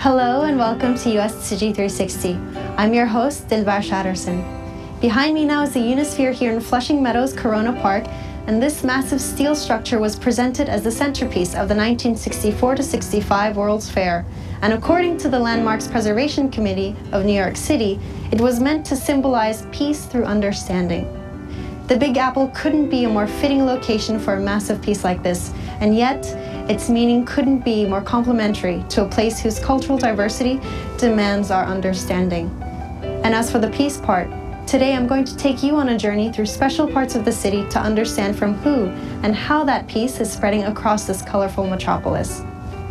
Hello and welcome to USTC360. I'm your host, Dilbar Shatterson. Behind me now is the Unisphere here in Flushing Meadows, Corona Park, and this massive steel structure was presented as the centerpiece of the 1964-65 World's Fair. And according to the Landmarks Preservation Committee of New York City, it was meant to symbolize peace through understanding. The Big Apple couldn't be a more fitting location for a massive piece like this, and yet its meaning couldn't be more complementary to a place whose cultural diversity demands our understanding. And as for the peace part, today I'm going to take you on a journey through special parts of the city to understand from who and how that peace is spreading across this colorful metropolis.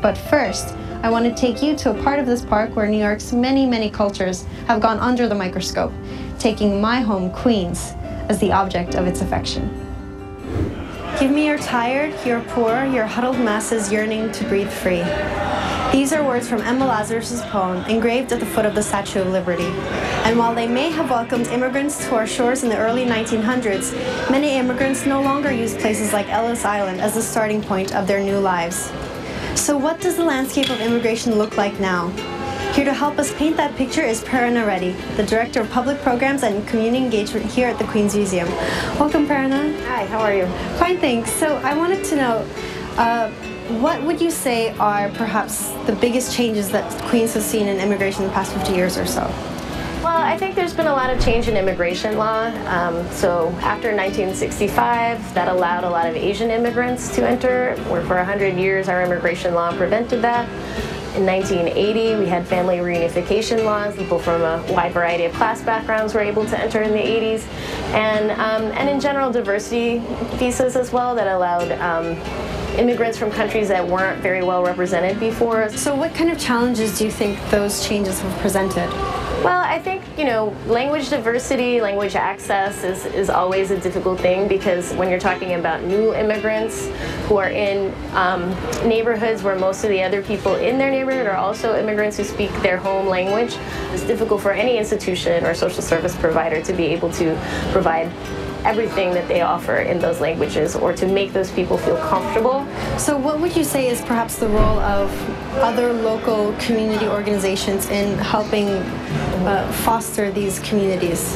But first, I want to take you to a part of this park where New York's many cultures have gone under the microscope, taking my home, Queens, as the object of its affection. Give me your tired, your poor, your huddled masses yearning to breathe free. These are words from Emma Lazarus' poem, engraved at the foot of the Statue of Liberty. And while they may have welcomed immigrants to our shores in the early 1900s, many immigrants no longer use places like Ellis Island as the starting point of their new lives. So what does the landscape of immigration look like now? Here to help us paint that picture is Prerna Reddy, the Director of Public Programs and Community Engagement here at the Queens Museum. Welcome, Prerna. Hi, how are you? Fine, thanks. So I wanted to know, what would you say are perhaps the biggest changes that Queens has seen in immigration in the past 50 years or so? Well, I think there's been a lot of change in immigration law. So after 1965, that allowed a lot of Asian immigrants to enter, where for 100 years our immigration law prevented that. In 1980, we had family reunification laws. People from a wide variety of class backgrounds were able to enter in the 80s. And in general, diversity visas as well that allowed immigrants from countries that weren't very well represented before. So what kind of challenges do you think those changes have presented? Well, I think, language diversity, language access is always a difficult thing, because when you're talking about new immigrants who are in neighborhoods where most of the other people in their neighborhood are also immigrants who speak their home language, it's difficult for any institution or social service provider to be able to provide everything that they offer in those languages, or to make those people feel comfortable. So what would you say is perhaps the role of other local community organizations in helping foster these communities?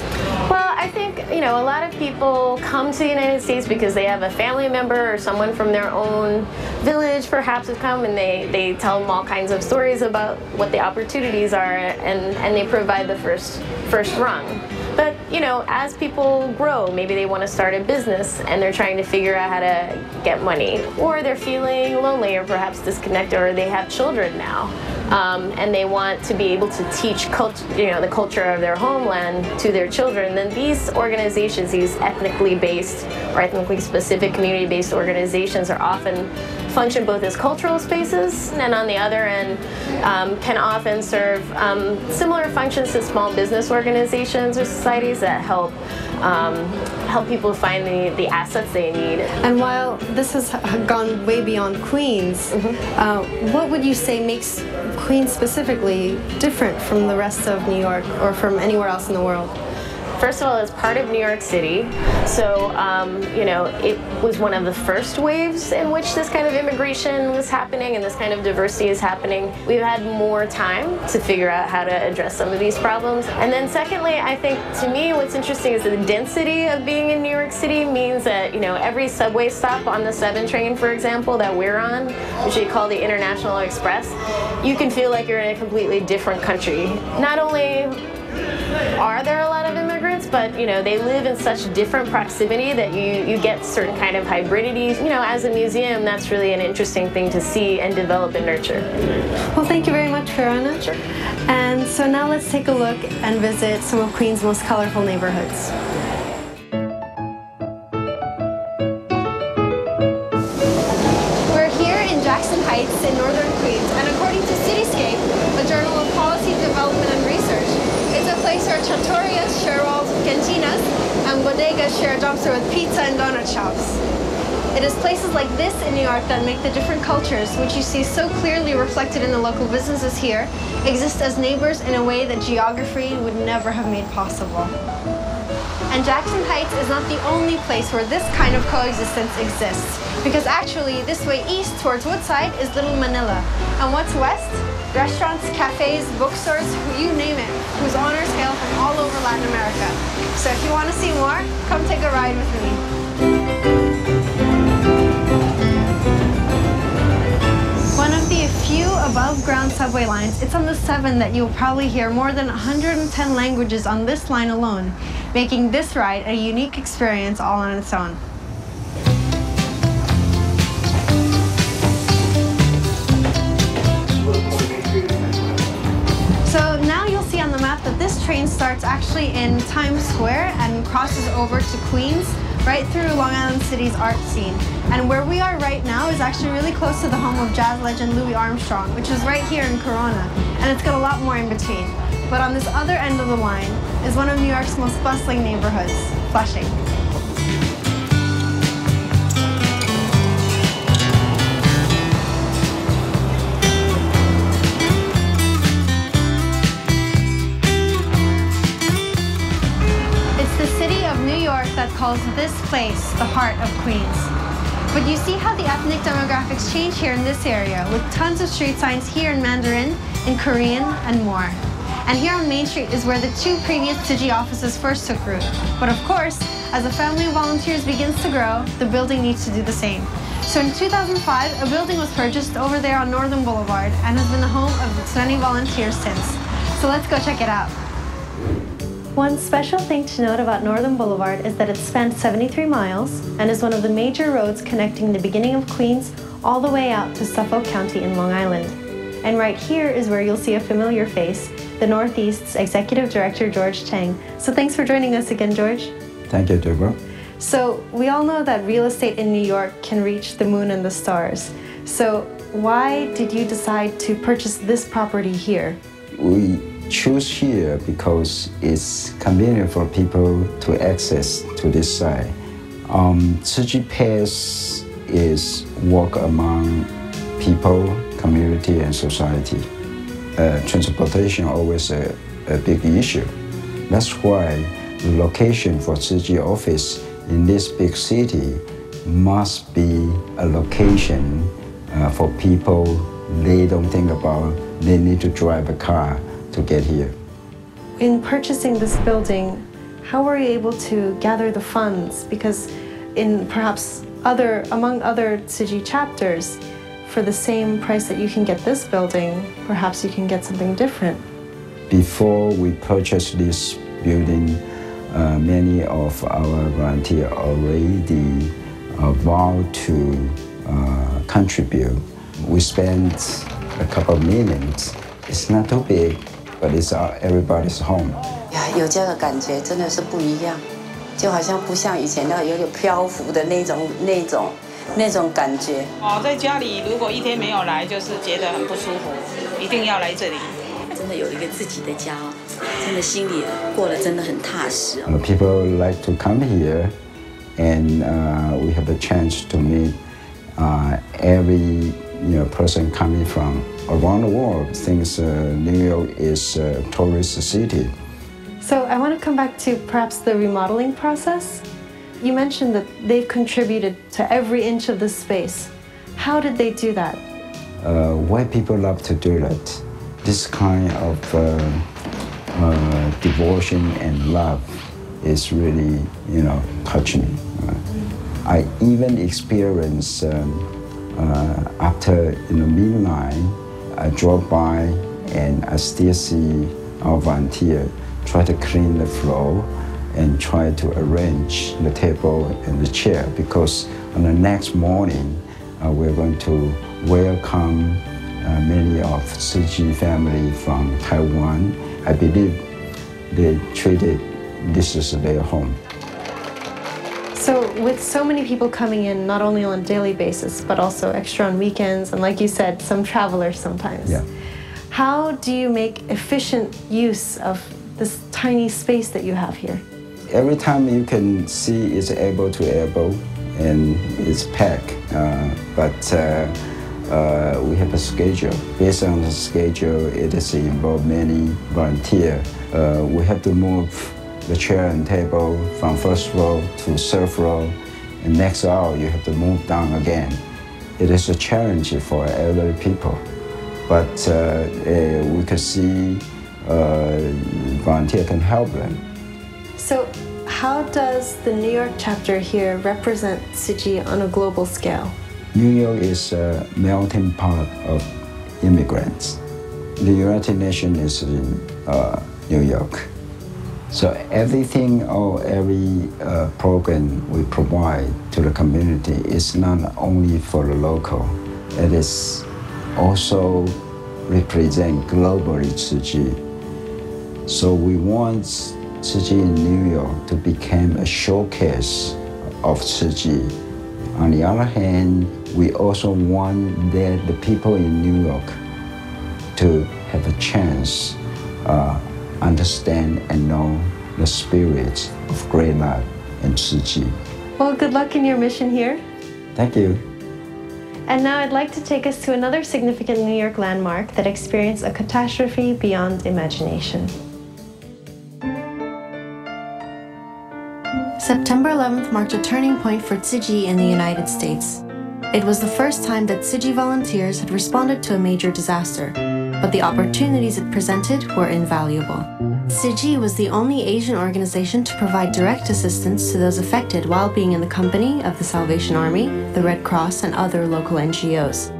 Well, I think, a lot of people come to the United States because they have a family member or someone from their own village perhaps has come, and they tell them all kinds of stories about what the opportunities are, and they provide the first rung. But, as people grow, maybe they want to start a business and they're trying to figure out how to get money, or they're feeling lonely or perhaps disconnected, or they have children now, and they want to be able to teach the culture of their homeland to their children. Then these organizations, these ethnically based or ethnically specific community-based organizations, are often function both as cultural spaces, and on the other end can often serve similar functions to small business organizations or societies that help people find the assets they need. And while this has gone way beyond Queens, what would you say makes Queens specifically different from the rest of New York or from anywhere else in the world? First of all, it's part of New York City, so it was one of the first waves in which this kind of immigration was happening and this kind of diversity is happening. We've had more time to figure out how to address some of these problems. And then secondly, I think, to me, what's interesting is the density of being in New York City means that, every subway stop on the 7 train, for example, that we're on, which they call the International Express, you can feel like you're in a completely different country. Not only are there a lot of immigrants, but they live in such different proximity that you get certain kind of hybridity. As a museum, that's really an interesting thing to see and develop and nurture. Well, thank you very much, Prerna. Sure. And so now let's take a look and visit some of Queens' most colorful neighborhoods. We're here in Jackson Heights in northern Queens, and according to Cityscape, a journal of policy development and research, it's a place where trattorias share walls with cantinas and bodegas share a dumpster with pizza and donut shops. It is places like this in New York that make the different cultures, which you see so clearly reflected in the local businesses here, exist as neighbors in a way that geography would never have made possible. And Jackson Heights is not the only place where this kind of coexistence exists, because actually this way east towards Woodside is Little Manila, and what's west? restaurants, cafes, bookstores, you name it, whose owners hail from all over Latin America. So if you want to see more, come take a ride with me. One of the few above-ground subway lines, it's on the 7 that you'll probably hear more than 110 languages on this line alone, making this ride a unique experience all on its own. So now you'll see on the map that this train starts actually in Times Square and crosses over to Queens, right through Long Island City's art scene. And where we are right now is actually really close to the home of jazz legend Louis Armstrong, which is right here in Corona, and it's got a lot more in between. But on this other end of the line is one of New York's most bustling neighborhoods, Flushing. That calls this place the heart of Queens. But you see how the ethnic demographics change here in this area, with tons of street signs here in Mandarin, in Korean, and more. And here on Main Street is where the 2 previous Tsuji offices first took root. But of course, as a family of volunteers begins to grow, the building needs to do the same. So in 2005, a building was purchased over there on Northern Boulevard and has been the home of many volunteers since. So let's go check it out. One special thing to note about Northern Boulevard is that it spans 73 miles and is one of the major roads connecting the beginning of Queens all the way out to Suffolk County in Long Island. And right here is where you'll see a familiar face, the Northeast's Executive Director, George Chang. So thanks for joining us again, George. Thank you, Deborah. So we all know that real estate in New York can reach the moon and the stars. So why did you decide to purchase this property here? We choose here because it's convenient for people to access to this site. Tsuji Pass is work among people, community, and society. Transportation always a big issue. That's why the location for Tsuji office in this big city must be a location for people they don't think about they need to drive a car to get here. In purchasing this building, how were you able to gather the funds? Because in perhaps among other Tsuji chapters, for the same price that you can get this building, perhaps you can get something different. Before we purchased this building, many of our volunteers already vowed to contribute. We spent a couple of millions. It's not too big, but it's everybody's home. 有这个感觉真的是不一样，就好像不像以前那有点漂浮的那种感觉。在家里如果一天没有来，就是觉得很不舒服，一定要来这里。真的有一个自己的家，真的心里过得真的很踏实。People like to come here, and we have a chance to meet every person coming from around the world thinks New York is a tourist city. So I want to come back to perhaps the remodeling process. You mentioned that they've contributed to every inch of this space. How did they do that? Why people love to do that? This kind of devotion and love is really, touching me. I even experienced after midnight, I drove by and I still see our volunteer try to clean the floor and try to arrange the table and the chair, because on the next morning we're going to welcome many of Tsuji family from Taiwan. I believe they treated this as their home. So with so many people coming in, not only on a daily basis, but also extra on weekends, and like you said, some travelers sometimes. Yeah. How do you make efficient use of this tiny space that you have here? Every time you can see it's able to elbow and it's packed, but we have a schedule. Based on the schedule, it is involved many volunteers. We have to move the chair and table from first row to third row, and next hour you have to move down again. It is a challenge for elderly people. but we could see volunteer can help them. So how does the New York chapter here represent Tzu Chi on a global scale? New York is a melting pot of immigrants. The United Nations is in New York. So everything or every program we provide to the community is not only for the local, it is also represent globally Tzu Chi. So we want Tzu Chi in New York to become a showcase of Tzu Chi. On the other hand, we also want that the people in New York to have a chance understand and know the spirit of great love and Tzu Chi. Well, good luck in your mission here. Thank you. And now I'd like to take us to another significant New York landmark that experienced a catastrophe beyond imagination. September 11th marked a turning point for Tzu Chi in the United States. It was the first time that Tzu Chi volunteers had responded to a major disaster, but the opportunities it presented were invaluable. Tzu Chi was the only Asian organization to provide direct assistance to those affected while being in the company of the Salvation Army, the Red Cross, and other local NGOs.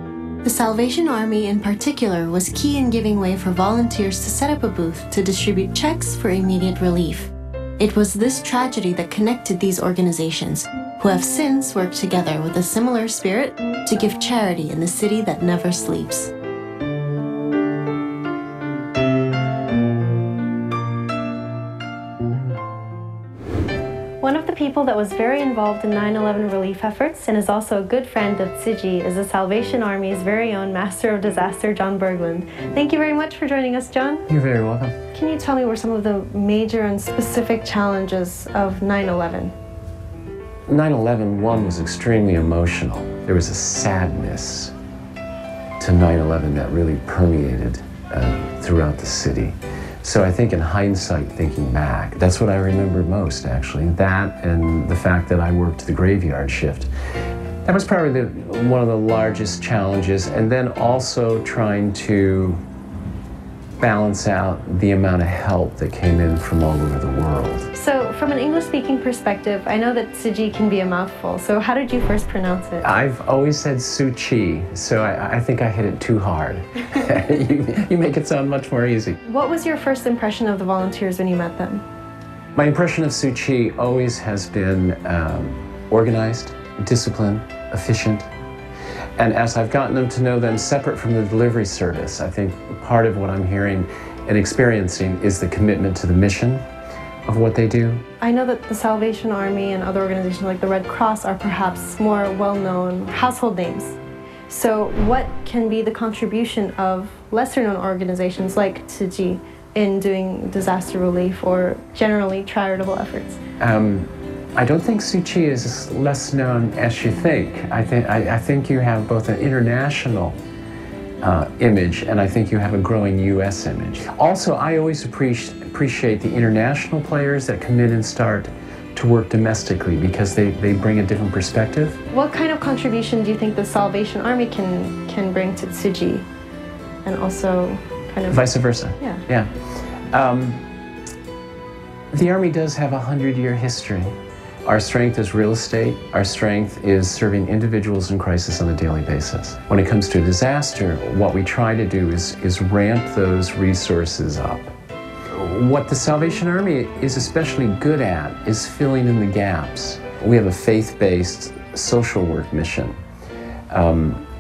The Salvation Army in particular was key in giving way for volunteers to set up a booth to distribute checks for immediate relief. It was this tragedy that connected these organizations, who have since worked together with a similar spirit to give charity in the city that never sleeps. One of the people that was very involved in 9/11 relief efforts and is also a good friend of Tzu Chi is the Salvation Army's very own Master of Disaster, John Berglund. Thank you very much for joining us, John. You're very welcome. Can you tell me what some of the major and specific challenges of 9/11? 9/11, one, was extremely emotional. There was a sadness to 9/11 that really permeated throughout the city. So I think in hindsight, thinking back, that's what I remember most, actually. That and the fact that I worked the graveyard shift. That was probably one of the largest challenges. And then also trying to balance out the amount of help that came in from all over the world. So from an English-speaking perspective, I know that Tzu Chi can be a mouthful. So how did you first pronounce it? I've always said Tzu Chi, so I think I hit it too hard. You make it sound much more easy. What was your first impression of the volunteers when you met them? My impression of Tzu Chi always has been organized, disciplined, efficient. And as I've gotten to know them separate from the delivery service, I think part of what I'm hearing and experiencing is the commitment to the mission of what they do. I know that the Salvation Army and other organizations like the Red Cross are perhaps more well-known household names. So what can be the contribution of lesser-known organizations like Tzu Chi in doing disaster relief or generally charitable efforts? I don't think Tzu Chi is less known as you think. I think you have both an international image, and I think you have a growing U.S. image. Also, I always appreciate the international players that come in and start to work domestically because they bring a different perspective. What kind of contribution do you think the Salvation Army can bring to Tzu Chi, and also kind of vice versa? Yeah. The Army does have a 100-year history. Our strength is real estate. Our strength is serving individuals in crisis on a daily basis. When it comes to a disaster, what we try to do is ramp those resources up. What the Salvation Army is especially good at is filling in the gaps. We have a faith-based social work mission.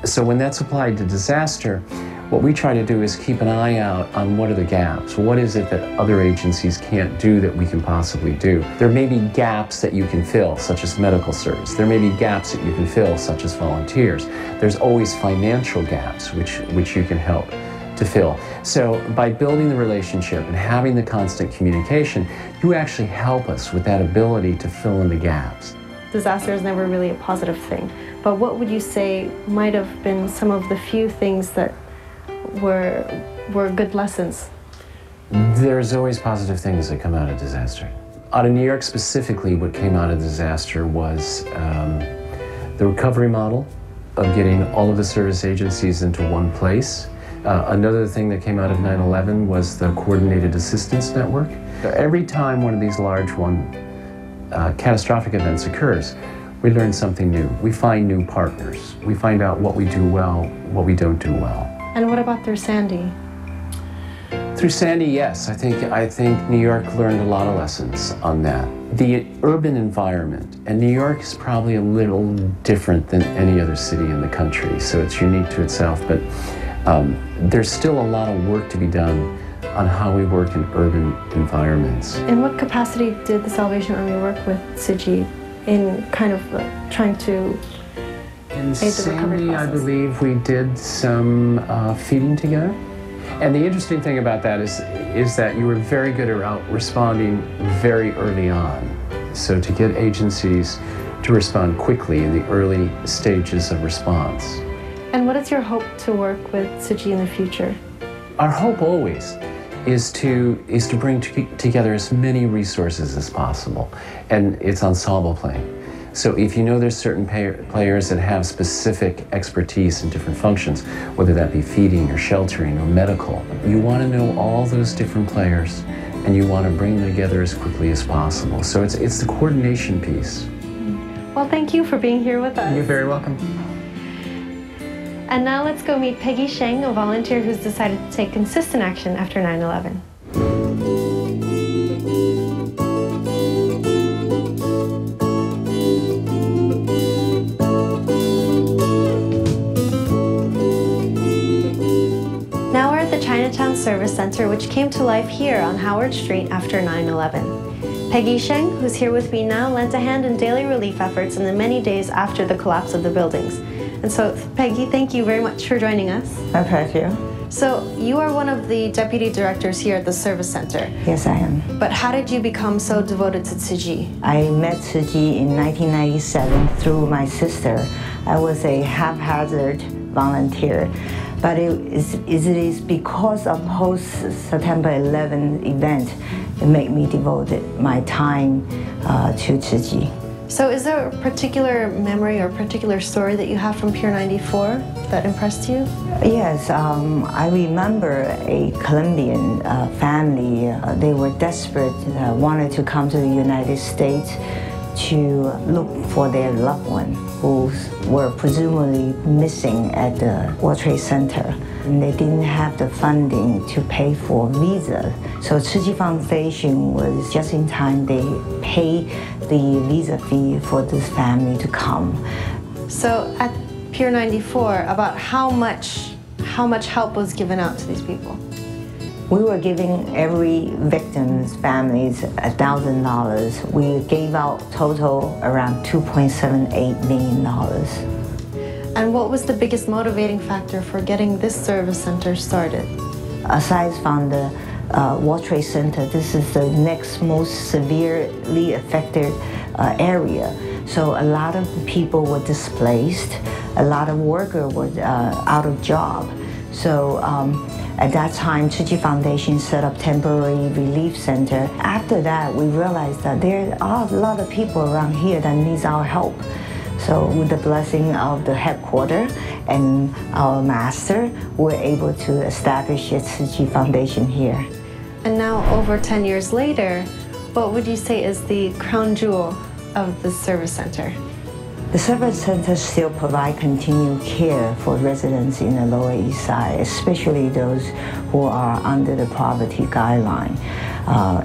So when that's applied to disaster, what we try to do is keep an eye out on what are the gaps. What is it that other agencies can't do that we can possibly do? There may be gaps that you can fill, such as medical service. There may be gaps that you can fill, such as volunteers. There's always financial gaps which you can help to fill. So by building the relationship and having the constant communication, you actually help us with that ability to fill in the gaps. Disaster is never really a positive thing, but what would you say might have been some of the few things that were good lessons? There's always positive things that come out of disaster. Out of New York specifically, what came out of disaster was the recovery model of getting all of the service agencies into one place, Another thing that came out of 9/11 was the Coordinated Assistance Network. Every time one of these large catastrophic events occurs, we learn something new. We find new partners. We find out what we do well, what we don't do well. And what about through Sandy? Through Sandy, yes. I think New York learned a lot of lessons on that. The urban environment, and New York is probably a little different than any other city in the country, so it's unique to itself, but there's still a lot of work to be done on how we work in urban environments. In what capacity did the Salvation Army work with Tzu Chi in kind of trying to in aid the recovery Sandy, process? I believe we did some feeding together. And the interesting thing about that is that you were very good about responding very early on. So to get agencies to respond quickly in the early stages of response. And what is your hope to work with Tzu Chi in the future? Our hope always is to bring together as many resources as possible, and it's ensemble playing. So if you know there's certain players that have specific expertise in different functions, whether that be feeding or sheltering or medical, you want to know all those different players and you want to bring them together as quickly as possible. So it's the coordination piece. Well, thank you for being here with us. You're very welcome. And now let's go meet Peggy Sheng, a volunteer who's decided to take consistent action after 9/11. Now we're at the Chinatown Service Center, which came to life here on Howard Street after 9/11. Peggy Sheng, who's here with me now, lent a hand in daily relief efforts in the many days after the collapse of the buildings. And so, Peggy, thank you very much for joining us. My pleasure. So, you are one of the deputy directors here at the Service Center. Yes, I am. But how did you become so devoted to Tzu Chi? I met Tzu Chi in 1997 through my sister. I was a haphazard volunteer, but it is because of post-September 11 event that made me devoted my time to Tzu Chi. So is there a particular memory or particular story that you have from Pier 94 that impressed you? Yes, I remember a Colombian family. They were desperate, wanted to come to the United States to look for their loved one who were presumably missing at the World Trade Center. And they didn't have the funding to pay for visa. So Tzu Chi Foundation was just in time. They paid the visa fee for this family to come. So at Pier 94, about how much help was given out to these people? We were giving every victim's families $1,000. We gave out total around $2.78 million. And what was the biggest motivating factor for getting this service center started? Aside from the World Trade Center, this is the next most severely affected area. So a lot of people were displaced. A lot of workers were out of job. So at that time, Tzu Chi Foundation set up temporary relief center. After that, we realized that there are a lot of people around here that needs our help. So with the blessing of the headquarters and our master, we're able to establish a Tzu Chi Foundation here. And now, over 10 years later, what would you say is the crown jewel of the service center? The service center still provides continued care for residents in the Lower East Side, especially those who are under the poverty guideline,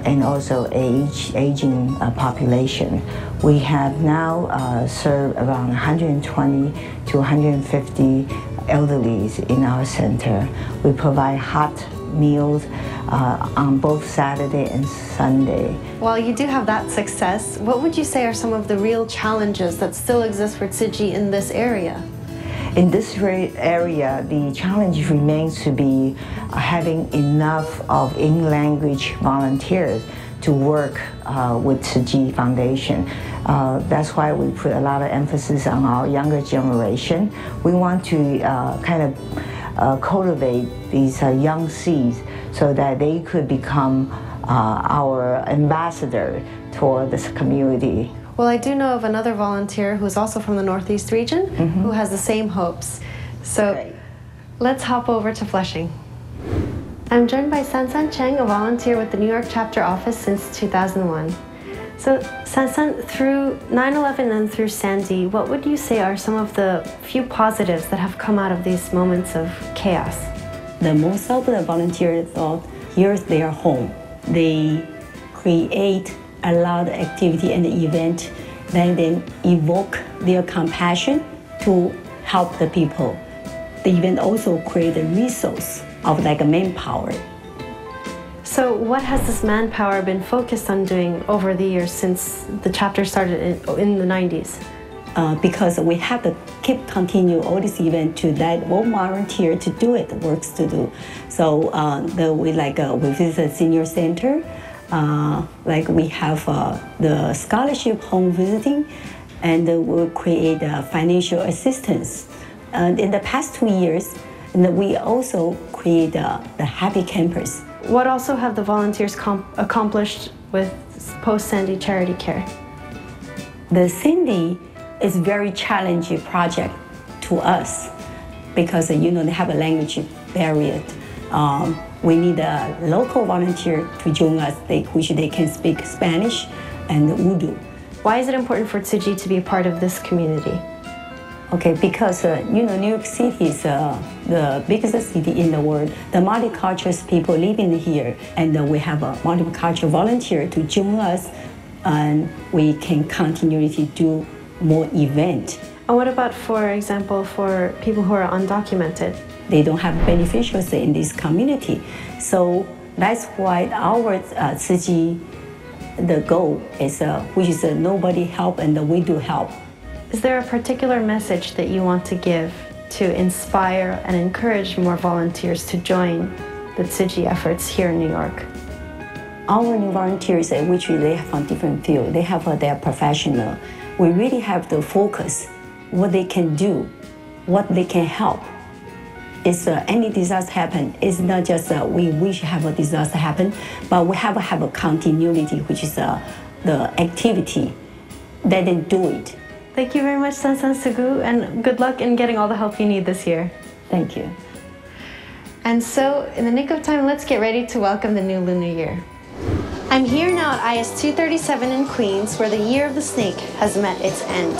and also aging population. We have now served around 120 to 150 elderlies in our center. We provide hot meals on both Saturday and Sunday. While you do have that success, what would you say are some of the real challenges that still exist for Tzu Chi in this area? In this area, the challenge remains to be having enough of in-language volunteers to work with Tzu Chi Foundation. That's why we put a lot of emphasis on our younger generation. We want to kind of cultivate these young seeds so that they could become our ambassador toward this community. Well, I do know of another volunteer who's also from the Northeast region who has the same hopes. So let's hop over to Flushing. I'm joined by Sansan Cheng, a volunteer with the New York chapter office since 2001. So, Sansan, through 9/11 and through Sandy, what would you say are some of the few positives that have come out of these moments of chaos? The most of the volunteers thought, here's their home. They create a lot of activity and event that then evoke their compassion to help the people. The event also create a resource of like a manpower. So what has this manpower been focused on doing over the years since the chapter started in the 90s? Because we have to continue all this event to that all volunteer to do it, works to do. So we visit the senior center, like we have the scholarship home visiting, and we'll create financial assistance. And in the past 2 years, we also create the Happy Campus. What also have the volunteers accomplished with post-Sandy charity care? The Sandy is very challenging project to us because they have a language barrier. We need a local volunteer to join us, which they can speak Spanish and Urdu. Why is it important for Tzu Chi to be a part of this community? Okay, because New York City is the biggest city in the world. The multicultural people living here, and we have a multicultural volunteer to join us, and we can continue to do more events. And what about, for example, for people who are undocumented? They don't have beneficiaries in this community, so that's why our Tzu Chi, the goal is which is nobody help and we do help. Is there a particular message that you want to give to inspire and encourage more volunteers to join the Tzu Chi efforts here in New York? Our new volunteers, which they have on different fields, they have their professional. We really have to focus what they can do, what they can help. It's any disaster happen, it's not just we wish have a disaster happen, but we have to have a continuity, which is the activity that they do it. Thank you very much, Sansan Sugu, and good luck in getting all the help you need this year. Thank you. And so, in the nick of time, let's get ready to welcome the new lunar year. I'm here now at IS 237 in Queens, where the Year of the Snake has met its end.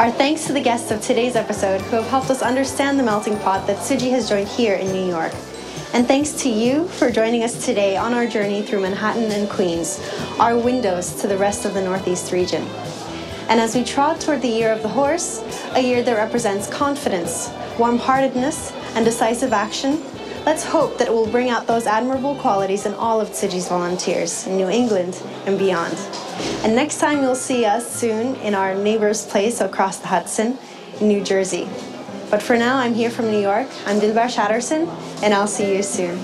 Our thanks to the guests of today's episode who have helped us understand the melting pot that Tzu Chi has joined here in New York. And thanks to you for joining us today on our journey through Manhattan and Queens, our windows to the rest of the Northeast region. And as we trod toward the Year of the Horse, a year that represents confidence, warm-heartedness, and decisive action, let's hope that it will bring out those admirable qualities in all of Tzu Chi's volunteers in New England and beyond. And next time you'll see us soon in our neighbor's place across the Hudson in New Jersey. But for now, I'm here from New York. I'm Dilbar Shatterson, and I'll see you soon.